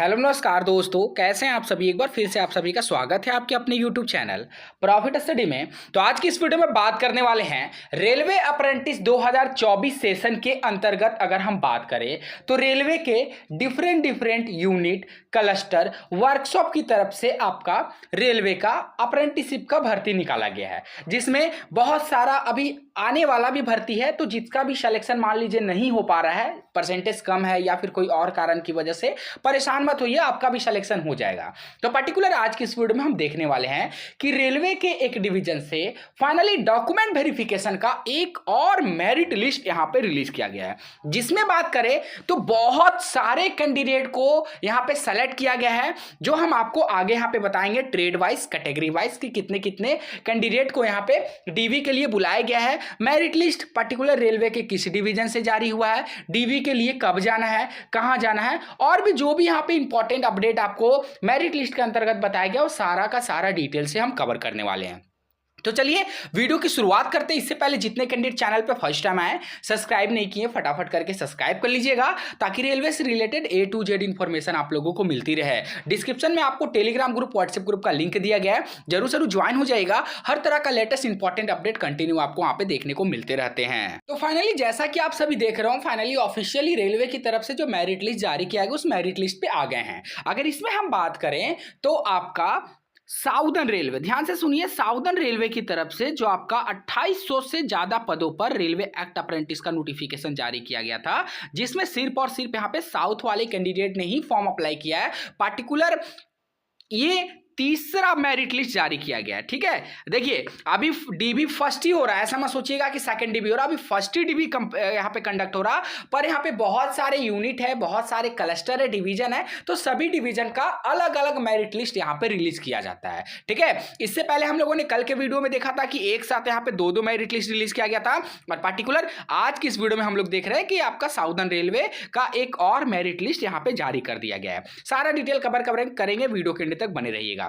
Hello नमस्कार दोस्तों, कैसे हैं आप सभी। एक बार फिर से आप सभी का स्वागत है आपके अपने यूट्यूब चैनल प्रॉफिट स्टडी में। तो आज की इस वीडियो में बात करने वाले हैं रेलवे अप्रेंटिस 2024 सेशन के अंतर्गत। अगर हम बात करें तो रेलवे के डिफरेंट यूनिट क्लस्टर वर्कशॉप की तरफ से आपका रेलवे का अप्रेंटिसशिप का भर्ती निकाला गया है, जिसमें बहुत सारा अभी आने वाला भी भर्ती है। तो जिसका भी सिलेक्शन मान लीजिए नहीं हो पा रहा है, परसेंटेज कम है या फिर कोई और कारण की वजह से, परेशान मत होइए, आपका भी सिलेक्शन हो जाएगा। तो पर्टिकुलर आज की इस वीडियो में हम देखने वाले हैं कि रेलवे के एक डिवीजन से फाइनली डॉक्यूमेंट वेरिफिकेशन का एक और मेरिट लिस्ट यहां पे रिलीज किया गया है, जिसमें बात करें तो बहुत सारे कैंडिडेट को यहां पे सेलेक्ट किया गया है, जो हम आपको आगे यहां पे बताएंगे ट्रेड वाइज कैटेगरी वाइज कि कितने कितने कैंडिडेट को यहां पे डीवी के लिए बुलाया गया है। मेरिट लिस्ट पर्टिकुलर रेलवे के किस डिवीजन से जारी हुआ है, डीवी के लिए कब जाना है, कहां जाना है, और भी जो भी यहां पे इंपॉर्टेंट अपडेट आपको मेरिट लिस्ट के अंतर्गत बताया गया, वो सारा का सारा डिटेल से हम कवर करने वाले हैं। तो चलिए वीडियो की शुरुआत करते हैं। इससे पहले जितने कैंडिडेट चैनल पे फर्स्ट टाइम आए, सब्सक्राइब नहीं किए, फटाफट करके सब्सक्राइब कर लीजिएगा, ताकि रेलवे से related A to Z information आप लोगों को मिलती रहे। डिस्क्रिप्शन में आपको टेलीग्राम ग्रुप, व्हाट्सएप ग्रुप का लिंक दिया गया है, जरूर ज्वाइन हो जाएगा। हर तरह का लेटेस्ट इंपॉर्टेंट अपडेट कंटिन्यू आपको वहां पे देखने को मिलते रहते हैं। तो फाइनली जैसा कि आप सभी देख रहे हो, फाइनली ऑफिशियली रेलवे की तरफ से जो मेरिट लिस्ट जारी किया गया, उस मेरिट लिस्ट पे आ गए हैं। अगर इसमें हम बात करें तो आपका साउदर्न रेलवे, ध्यान से सुनिए, साउदर्न रेलवे की तरफ से जो आपका 2800 से ज्यादा पदों पर रेलवे एक्ट अप्रेंटिस का नोटिफिकेशन जारी किया गया था, जिसमें सिर्फ और सिर्फ यहां पे साउथ वाले कैंडिडेट ने ही फॉर्म अप्लाई किया है। पार्टिकुलर ये तीसरा मेरिट लिस्ट जारी किया गया है। ठीक है, देखिए अभी डीबी फर्स्ट ही हो रहा है, ऐसा मत सोचिएगा कि सेकंड डीबी हो रहा है, अभी फर्स्ट ही डीबी यहाँ पे कंडक्ट हो रहा। पर यहाँ पे बहुत सारे यूनिट है, बहुत सारे क्लस्टर है, डिवीजन है, तो सभी डिवीजन का अलग अलग मेरिट लिस्ट यहाँ पे रिलीज किया जाता है। ठीक है, इससे पहले हम लोगों ने कल के वीडियो में देखा था कि एक साथ यहाँ पे दो मेरिट लिस्ट रिलीज किया गया था, और पार्टिकुलर आज की इस वीडियो में हम लोग देख रहे हैं कि आपका साउदर्न रेलवे का एक और मेरिट लिस्ट यहाँ पे जारी कर दिया गया है। सारा डिटेल कवर करेंगे, वीडियो के अंत तक बने रहिएगा।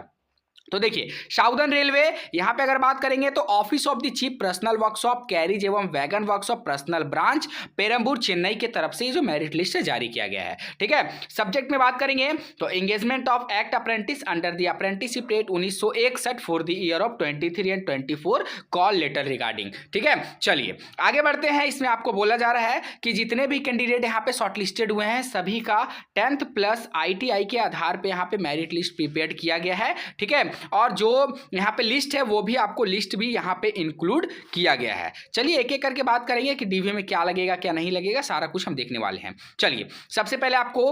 तो देखिए साउदर्न रेलवे यहां पे अगर बात करेंगे तो office of the chief personnel workshop carriage एवं wagon workshop personnel branch Perambur Chennai के तरफ से जो मेरिट लिस्ट है जारी किया गया है। ठीक है, सब्जेक्ट में बात करेंगे तो engagement of act apprentice under the apprenticeship rate 1961 for the year of 23 and 24 call letter regarding. ठीक है, चलिए आगे बढ़ते हैं। इसमें आपको बोला जा रहा है कि जितने भी कैंडिडेट यहाँ पे शॉर्टलिस्टेड हुए हैं, सभी का 10th प्लस ITI के आधार पे यहाँ पे मेरिट लिस्ट प्रिपेयर किया गया है। ठीक है, और जो यहाँ पे लिस्ट है वो भी आपको लिस्ट भी यहाँ पे इंक्लूड किया गया है। चलिए एक एक करके बात करेंगे कि डीवी में क्या लगेगा क्या नहीं लगेगा, सारा कुछ हम देखने वाले हैं। चलिए सबसे पहले आपको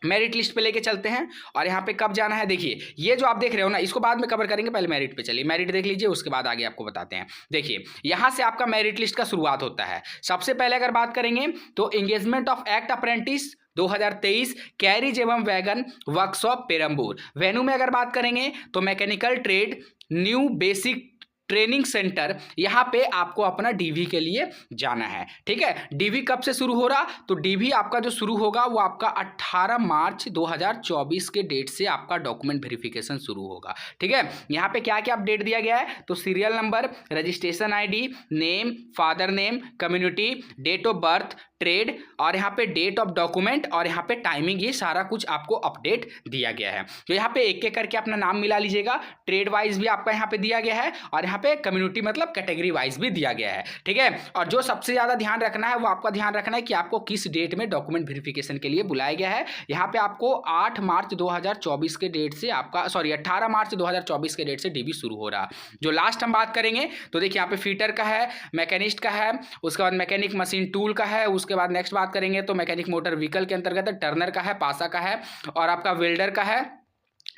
मेरिट लिस्ट पे लेके चलते हैं, और यहाँ पे कब जाना है। देखिए ये जो आप देख रहे हो ना, इसको बाद में कवर करेंगे, पहले मेरिट पे चलिए, मेरिट देख लीजिए, उसके बाद आगे आपको बताते हैं। देखिए यहाँ से आपका मेरिट लिस्ट का शुरुआत होता है। सबसे पहले अगर बात करेंगे तो engagement of act apprentice 2023 carriage एवं वैगन वर्कशॉप पेरम्बूर। वेन्यू में अगर बात करेंगे तो mechanical trade new basic training centre, यहां पे आपको अपना डीवी के लिए जाना है। ठीक है, डीवी कब से शुरू हो रहा, तो डीवी आपका जो शुरू होगा वो आपका 18 मार्च 2024 के डेट से आपका डॉक्यूमेंट वेरिफिकेशन शुरू होगा। ठीक है, यहां पे क्या क्या अपडेट दिया गया है, तो serial number, registration ID, name, father name, community, date of birth, trade, और यहाँ पे डेट ऑफ डॉक्यूमेंट, और यहाँ पे टाइमिंग, ये सारा कुछ आपको अपडेट दिया गया है। तो यहाँ पे एक एक करके अपना नाम मिला लीजिएगा। ट्रेड वाइज भी आपका यहाँ पे दिया गया है, और यहाँ पे कम्युनिटी मतलब कैटेगरी वाइज भी दिया गया है। ठीक है, और जो सबसे ज्यादा ध्यान रखना है वो आपका ध्यान रखना है कि आपको किस डेट में डॉक्यूमेंट वेरिफिकेशन के लिए बुलाया गया है। यहाँ पे आपको 8 मार्च 2024 के डेट से आपका 18 मार्च 2024 के डेट से डीबी शुरू हो रहा। जो लास्ट हम बात करेंगे तो देखिए यहाँ पे फीटर का है, मैकेनिस्ट का है, उसके बाद मैकेनिक मशीन टूल का है, उसके बाद नेक्स्ट बात करेंगे तो मैकेनिक मोटर व्हीकल के अंतर्गत टर्नर का है, पासा का है, और आपका वेल्डर का है।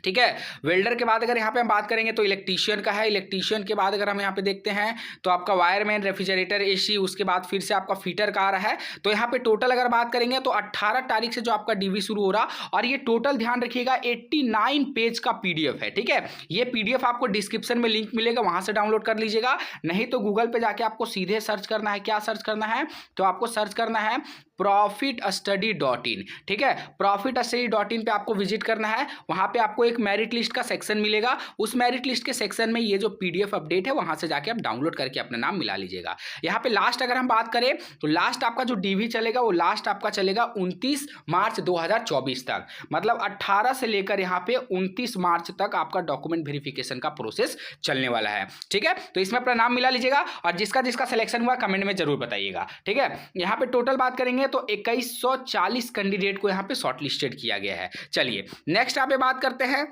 ठीक है, वेल्डर के बाद अगर यहाँ पे हम बात करेंगे तो इलेक्ट्रीशियन का है, इलेक्ट्रीशियन के बाद अगर हम यहाँ पे देखते हैं तो आपका वायरमैन, रेफ्रिजरेटर, AC, उसके बाद फिर से आपका फीटर का आ रहा है। तो यहाँ पे टोटल अगर बात करेंगे तो 18 तारीख से जो आपका डीवी शुरू हो रहा, और ये टोटल ध्यान रखिएगा 89 पेज का PDF है। ठीक है, ये PDF आपको डिस्क्रिप्शन में लिंक मिलेगा, वहां से डाउनलोड कर लीजिएगा, नहीं तो गूगल पे जाके आपको सीधे सर्च करना है। क्या सर्च करना है, तो आपको सर्च करना है profitstudy.in, ठीक है। profitstudy.in पे आपको विजिट करना है। वहां पे आपको एक मेरिट लिस्ट का सेक्शन मिलेगा। उस मेरिट लिस्ट के सेक्शन में ये जो पीडीएफ अपडेट है वहां से जाके आप डाउनलोड करके अपना नाम मिला लीजिएगा। यहाँ पे लास्ट अगर हम बात करें तो लास्ट आपका जो डीवी चलेगा वो लास्ट आपका चलेगा 29 मार्च 2024 तक, मतलब 18 से लेकर यहाँ पे 29 मार्च तक आपका डॉक्यूमेंट वेरिफिकेशन का प्रोसेस चलने वाला है, ठीक है। तो इसमें अपना नाम मिला लीजिएगा और जिसका जिसका सिलेक्शन हुआ कमेंट में जरूर बताइएगा, ठीक है। यहाँ पे टोटल बात करेंगे तो 2140 कैंडिडेट को यहाँ पे शॉर्टलिस्टेड किया गया है। चलिए नेक्स्ट यहाँ पे बात करते हैं।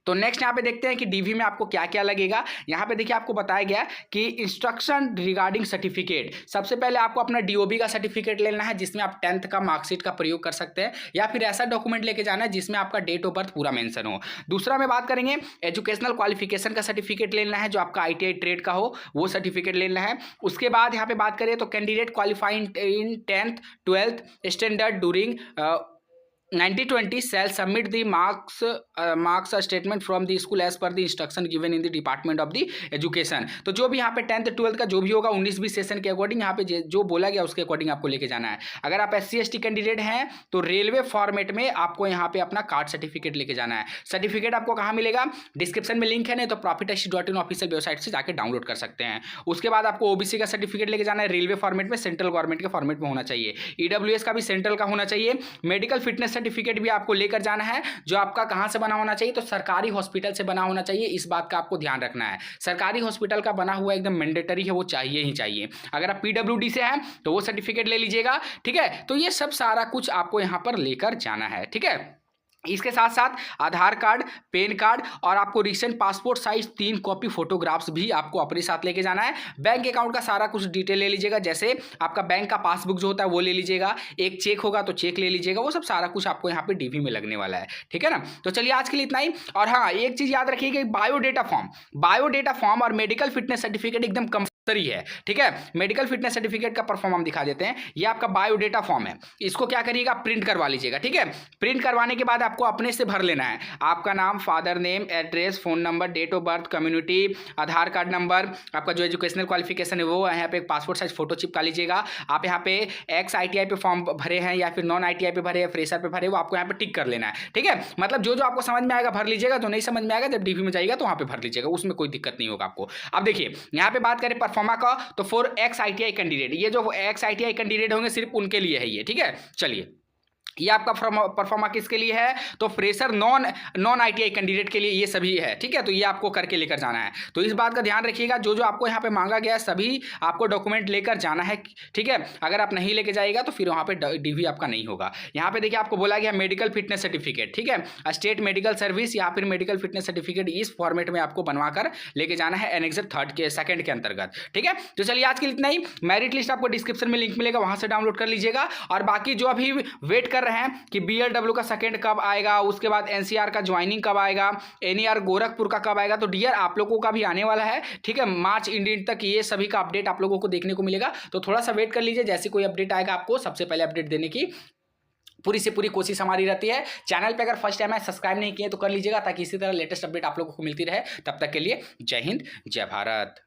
तो नेक्स्ट यहाँ पे देखते हैं कि डीवी में आपको क्या क्या लगेगा। यहाँ पे देखिए आपको बताया गया कि इंस्ट्रक्शन रिगार्डिंग सर्टिफिकेट, सबसे पहले आपको अपना डीओबी का सर्टिफिकेट लेना है जिसमें आप 10th का मार्कशीट का प्रयोग कर सकते हैं, या फिर ऐसा डॉक्यूमेंट लेके जाना है जिसमें आपका डेट ऑफ बर्थ पूरा मेंशन हो। दूसरा में बात करेंगे एजुकेशनल क्वालिफिकेशन का सर्टिफिकेट लेना है, जो आपका ITI ट्रेड का हो वो सर्टिफिकेट लेना है। उसके बाद यहाँ पे बात करें तो candidate qualifying in 10th 12th standard during 90-20 shall submit the marks statement from the school as per the instruction given in the department of the education। तो जो भी यहाँ पे 10th 12th का जो भी होगा 19-20 सेशन के अकॉर्डिंग यहाँ पे जो बोला गया उसके अकॉर्डिंग आपको लेके जाना है। अगर आप SC/ST कैंडिडेट हैं तो रेलवे फॉर्मेट में आपको यहाँ पे अपना कार्ड सर्टिफिकेट लेके जाना है। सर्टिफिकेट आपको कहाँ मिलेगा, डिस्क्रिप्शन में लिंक है, नहीं तो profitstudy.in ऑफिशियल वेबसाइट से जाकर डाउनलोड कर सकते हैं। उसके बाद आपको OBC का सर्टिफिकेट लेके जाना है, रेलवे फॉर्मेट में, सेंट्रल गवर्नमेंट के फॉर्मेट में होना चाहिए। EWS का भी सेंट्रल का होना चाहिए। मेडिकल फिटनेस सर्टिफिकेट भी आपको लेकर जाना है, जो आपका कहां से बना होना चाहिए, तो सरकारी हॉस्पिटल से बना होना चाहिए। इस बात का आपको ध्यान रखना है, सरकारी हॉस्पिटल का बना हुआ एकदम मैंडेटरी है, वो चाहिए ही चाहिए। अगर आप PWD से हैं तो वो सर्टिफिकेट ले लीजिएगा, ठीक है। तो ये सब सारा कुछ आपको यहां पर लेकर जाना है, ठीक है। इसके साथ साथ आधार कार्ड, पैन कार्ड और आपको recent passport size 3 copy photographs भी आपको अपने साथ लेके जाना है। बैंक अकाउंट का सारा कुछ डिटेल ले लीजिएगा, जैसे आपका बैंक का पासबुक जो होता है वो ले लीजिएगा, एक चेक होगा तो चेक ले लीजिएगा, वो सब सारा कुछ आपको यहाँ पे डीवी में लगने वाला है, ठीक है ना। तो चलिए आज के लिए इतना ही। और हाँ, एक चीज याद रखिएगा, बायोडेटा फॉर्म और मेडिकल फिटनेस सर्टिफिकेट एकदम कंपल्सरी है, ठीक है। मेडिकल फिटनेस सर्टिफिकेट का परफॉर्म हम दिखा देते हैं। ये आपका बायोडेटा फॉर्म है, इसको क्या करिएगा, प्रिंट करवा लीजिएगा, ठीक है। प्रिंट करवाने के बाद आपको अपने से भर लेना है, आपका नाम, father name, address, phone number, date of birth, community, Aadhaar card number, आपका जो एजुकेशनल क्वालिफिकेशन है वो, यहाँ पे एक पासपोर्ट साइज फोटो चिपका लीजिएगा। आप यहाँ पे एक्स ITI पे फॉर्म भरे हैं या फिर नॉन ITI पे भरे हैं, फ्रेशर पे भरे, वो आपको यहाँ पे टिक कर लेना है, ठीक है। मतलब जो जो आपको समझ में आएगा भर लीजिएगा, जो नहीं समझ में आएगा जब डीवी में जाएगा तो वहाँ पे भर लीजिएगा, उसमें कोई दिक्कत नहीं होगा आपको। अब देखिए यहाँ पे बात करें परफॉर्मा का, तो फॉर एक्स ITI कैंडिडेट, ये जो एक्स ITI कैंडिडेट होंगे सिर्फ उनके लिए है ये, ठीक है। चलिए ये आपका परफॉर्मा किसके लिए है, तो फ्रेशर नॉन ITI कैंडिडेट के लिए ये सभी है, ठीक है। तो ये आपको करके लेकर जाना है। तो इस बात का ध्यान रखिएगा, जो जो आपको यहाँ पे मांगा गया है सभी आपको डॉक्यूमेंट लेकर जाना है, ठीक है। अगर आप नहीं लेके जाएगा तो फिर वहाँ पे डीवी आपका नहीं होगा। यहाँ पे देखिए आपको बोला गया मेडिकल फिटनेस सर्टिफिकेट, ठीक है, स्टेट मेडिकल सर्विस या फिर मेडिकल फिटनेस सर्टिफिकेट, इस फॉर्मेट में आपको बनवा कर लेके जाना है एनेक्सर 2nd के अंतर्गत, ठीक है। तो चलिए आज के लिए इतना ही। मेरिट लिस्ट आपको डिस्क्रिप्शन में लिंक मिलेगा, वहां से डाउनलोड कर लीजिएगा। और बाकी जो अभी वेट कर रहे हैं कि BLW का सेकंड कब आएगा, उसके बाद NCR का ज्वाइनिंग कब आएगा, NER गोरखपुर का कब आएगा, तो डियर आप लोगों का भी आने वाला है, ठीक है। मार्च एंड तक ये सभी का अपडेट आप लोगों को देखने को मिलेगा, तो थोड़ा सा वेट कर लीजिए। जैसे कोई अपडेट आएगा आपको सबसे पहले अपडेट देने की पूरी से पूरी कोशिश हमारी रहती है। चैनल पे अगर फर्स्ट टाइम है सब्सक्राइब नहीं किए तो कर लीजिएगा, ताकि इसी तरह लेटेस्ट अपडेट आप लोगों को मिलती रहे। तब तक के लिए जय हिंद, जय भारत।